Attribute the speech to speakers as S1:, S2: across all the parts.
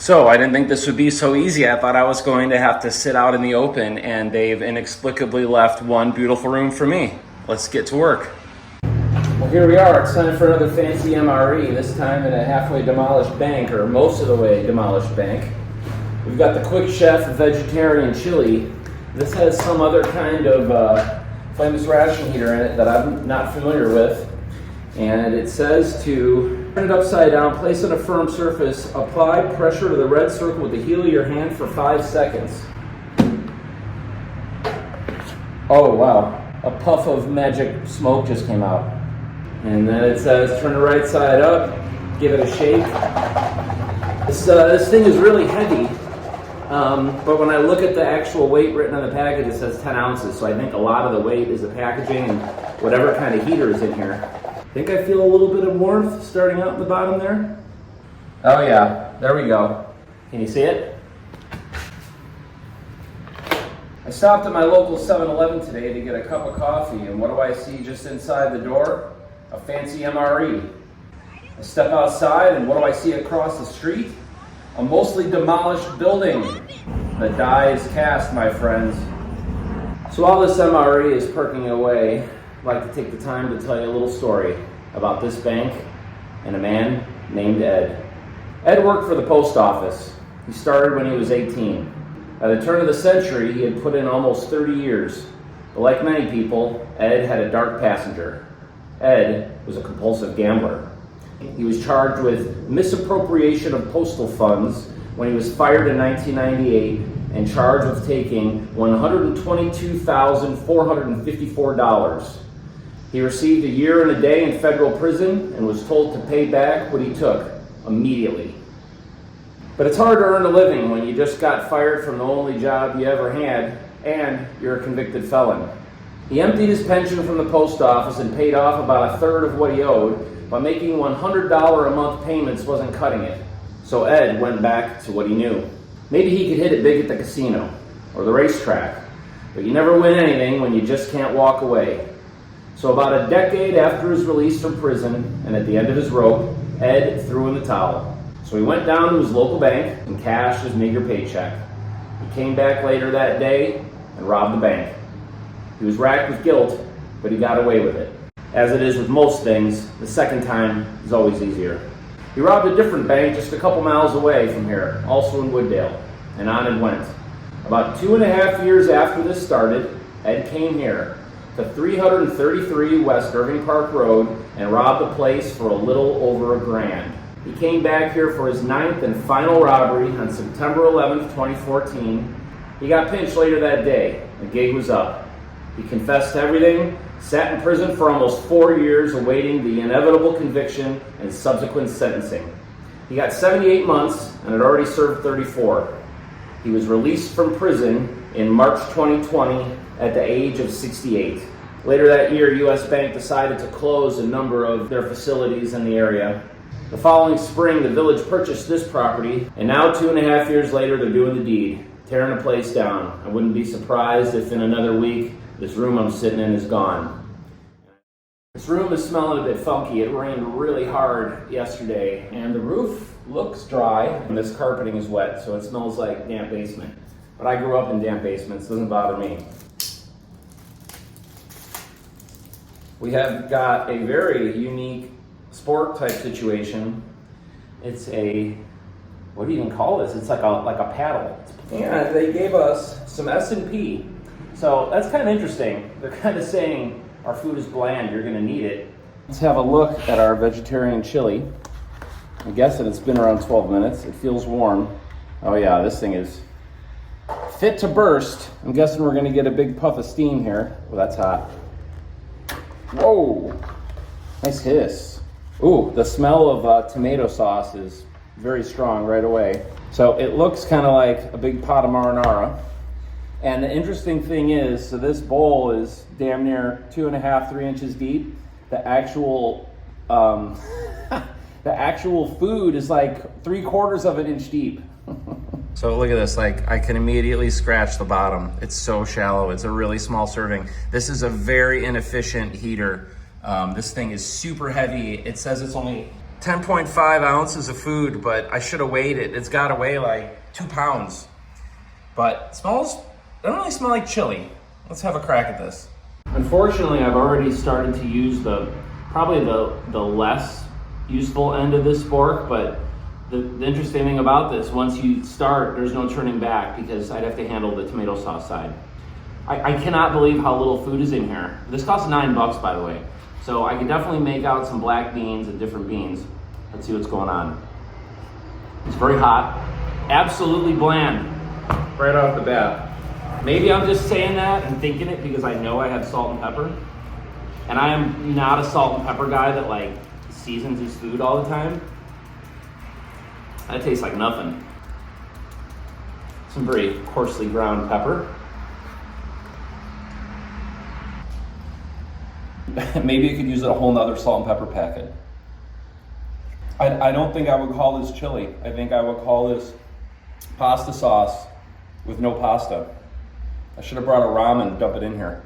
S1: So I didn't think this would be so easy. I thought I was going to have to sit out in the open, and they've inexplicably left one beautiful room for me. Let's get to work. Well, here we are. It's time for another fancy MRE, this time in a halfway demolished bank, or most of the way demolished bank. We've got the Quick Chef vegetarian chili. This has some other kind of flameless ration heater in it that I'm not familiar with. And it says to turn it upside down, place it on a firm surface, apply pressure to the red circle with the heel of your hand for 5 seconds. Oh wow, a puff of magic smoke just came out. And then it says turn the right side up, give it a shake. This thing is really heavy, but when I look at the actual weight written on the package, it says 10 ounces, so I think a lot of the weight is the packaging and whatever kind of heater is in here. I think I feel a little bit of warmth starting out in the bottom there. Oh yeah, there we go. Can you see it? I stopped at my local 7-Eleven today to get a cup of coffee, and what do I see just inside the door? A fancy MRE. I step outside, and what do I see across the street? A mostly demolished building. The die is cast, my friends. So while this MRE is perking away, I'd like to take the time to tell you a little story about this bank and a man named Ed. Ed worked for the post office. He started when he was 18. At the turn of the century, he had put in almost 30 years. But like many people, Ed had a dark passenger. Ed was a compulsive gambler. He was charged with misappropriation of postal funds when he was fired in 1998 and charged with taking $122,454. He received a year and a day in federal prison and was told to pay back what he took immediately. But it's hard to earn a living when you just got fired from the only job you ever had and you're a convicted felon. He emptied his pension from the post office and paid off about a third of what he owed, but making $100 a month payments wasn't cutting it. So Ed went back to what he knew. Maybe he could hit it big at the casino or the racetrack, but you never win anything when you just can't walk away. So about a decade after his release from prison and at the end of his rope, Ed threw in the towel. So he went down to his local bank and cashed his meager paycheck. He came back later that day and robbed the bank. He was racked with guilt, but he got away with it. As it is with most things, the second time is always easier. He robbed a different bank just a couple miles away from here, also in Wooddale, and on it went. About 2.5 years after this started, Ed came here to 333 West Irving Park Road and robbed the place for a little over $1,000. He came back here for his 9th and final robbery on September 11th, 2014. He got pinched later that day. The gig was up. He confessed to everything, sat in prison for almost 4 years awaiting the inevitable conviction and subsequent sentencing. He got 78 months and had already served 34. He was released from prison in March 2020 at the age of 68. Later that year, U.S. Bank decided to close a number of their facilities in the area. The following spring, the village purchased this property, and now 2.5 years later, they're doing the deed, tearing the place down. I wouldn't be surprised if in another week, this room I'm sitting in is gone. This room is smelling a bit funky. It rained really hard yesterday, and the roof looks dry, and this carpeting is wet, so it smells like damp basement. But I grew up in damp basements, doesn't bother me. We have got a very unique sport type situation. It's a, what do you even call this? It's like a paddle. And they gave us some S&P. So that's kind of interesting. They're kind of saying our food is bland, you're gonna need it. Let's have a look at our vegetarian chili. I'm guessing it's been around 12 minutes. It feels warm. Oh yeah, this thing is fit to burst. I'm guessing we're gonna get a big puff of steam here. Well, that's hot. Whoa, nice hiss. Ooh, the smell of tomato sauce is very strong right away. So it looks kind of like a big pot of marinara. And the interesting thing is, so this bowl is damn near 2.5, 3 inches deep. The actual, the actual food is like 3/4 of an inch deep. So look at this, like I can immediately scratch the bottom. It's so shallow, it's a really small serving. This is a very inefficient heater. This thing is super heavy. It says it's only 10.5 ounces of food, but I should have weighed it. It's got to weigh like 2 pounds. But it doesn't really smell like chili. Let's have a crack at this. Unfortunately, I've already started to use probably the less useful end of this fork, but the interesting thing about this, once you start, there's no turning back because I'd have to handle the tomato sauce side. I cannot believe how little food is in here. This costs $9, by the way. So I can definitely make out some black beans and different beans. Let's see what's going on. It's very hot, absolutely bland, right off the bat. Maybe I'm just saying that and thinking it because I know I have salt and pepper. And I am not a salt and pepper guy that like seasons his food all the time. That tastes like nothing. Some very coarsely ground pepper. Maybe you could use a whole nother salt and pepper packet. I don't think I would call this chili. I think I would call this pasta sauce with no pasta. I should have brought a ramen and dump it in here.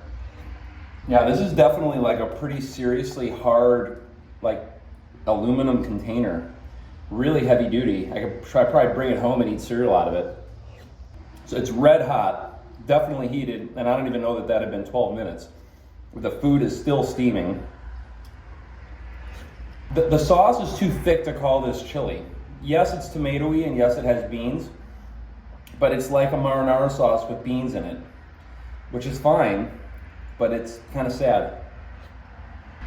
S1: Yeah, this is definitely like a pretty seriously hard, like aluminum container. Really heavy duty. I could probably bring it home and eat cereal out of it. So it's red hot, definitely heated, and I don't even know that had been 12 minutes. The food is still steaming. The sauce is too thick to call this chili. Yes, it's tomatoey and yes, it has beans, but it's like a marinara sauce with beans in it, which is fine, but it's kind of sad.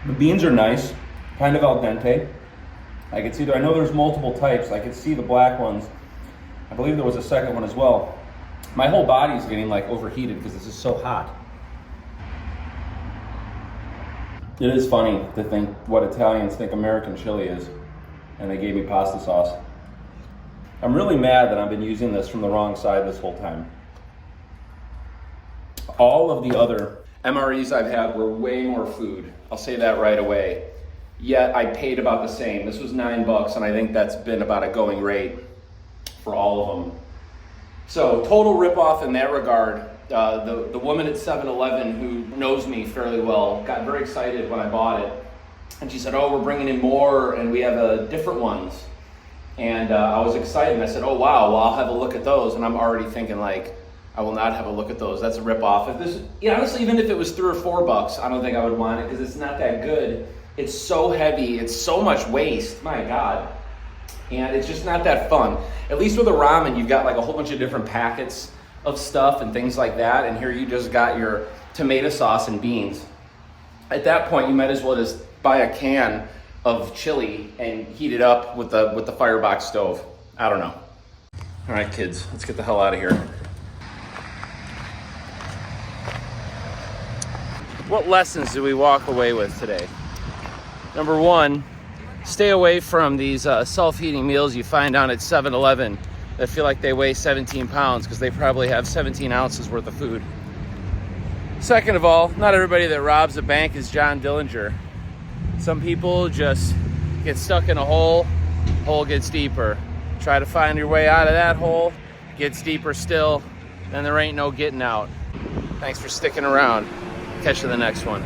S1: The beans are nice, kind of al dente. I can see I know there's multiple types. I can see the black ones. I believe there was a second one as well. My whole body is getting like overheated because this is so hot. It is funny to think what Italians think American chili is, and they gave me pasta sauce. I'm really mad that I've been using this from the wrong side this whole time. All of the other MREs I've had were way more food. I'll say that right away. Yet I paid about the same. This was $9, and I think that's been about a going rate for all of them. So total ripoff in that regard. The woman at 7-Eleven who knows me fairly well got very excited when I bought it. And she said, oh, we're bringing in more and we have different ones. And I was excited and I said, oh wow, well I'll have a look at those. And I'm already thinking like, I will not have a look at those. That's a ripoff. If this, honestly, even if it was $3 or $4, I don't think I would want it because it's not that good. It's so heavy, it's so much waste, my God. And it's just not that fun. At least with a ramen, you've got like a whole bunch of different packets of stuff and things like that, and here you just got your tomato sauce and beans. At that point, you might as well just buy a can of chili and heat it up with the firebox stove. I don't know. All right, kids, let's get the hell out of here. What lessons do we walk away with today? Number one, stay away from these self-heating meals you find down at 7-Eleven that feel like they weigh 17 pounds because they probably have 17 ounces worth of food. Second of all, not everybody that robs a bank is John Dillinger. Some people just get stuck in a hole gets deeper. Try to find your way out of that hole, gets deeper still, then there ain't no getting out. Thanks for sticking around. Catch you in the next one.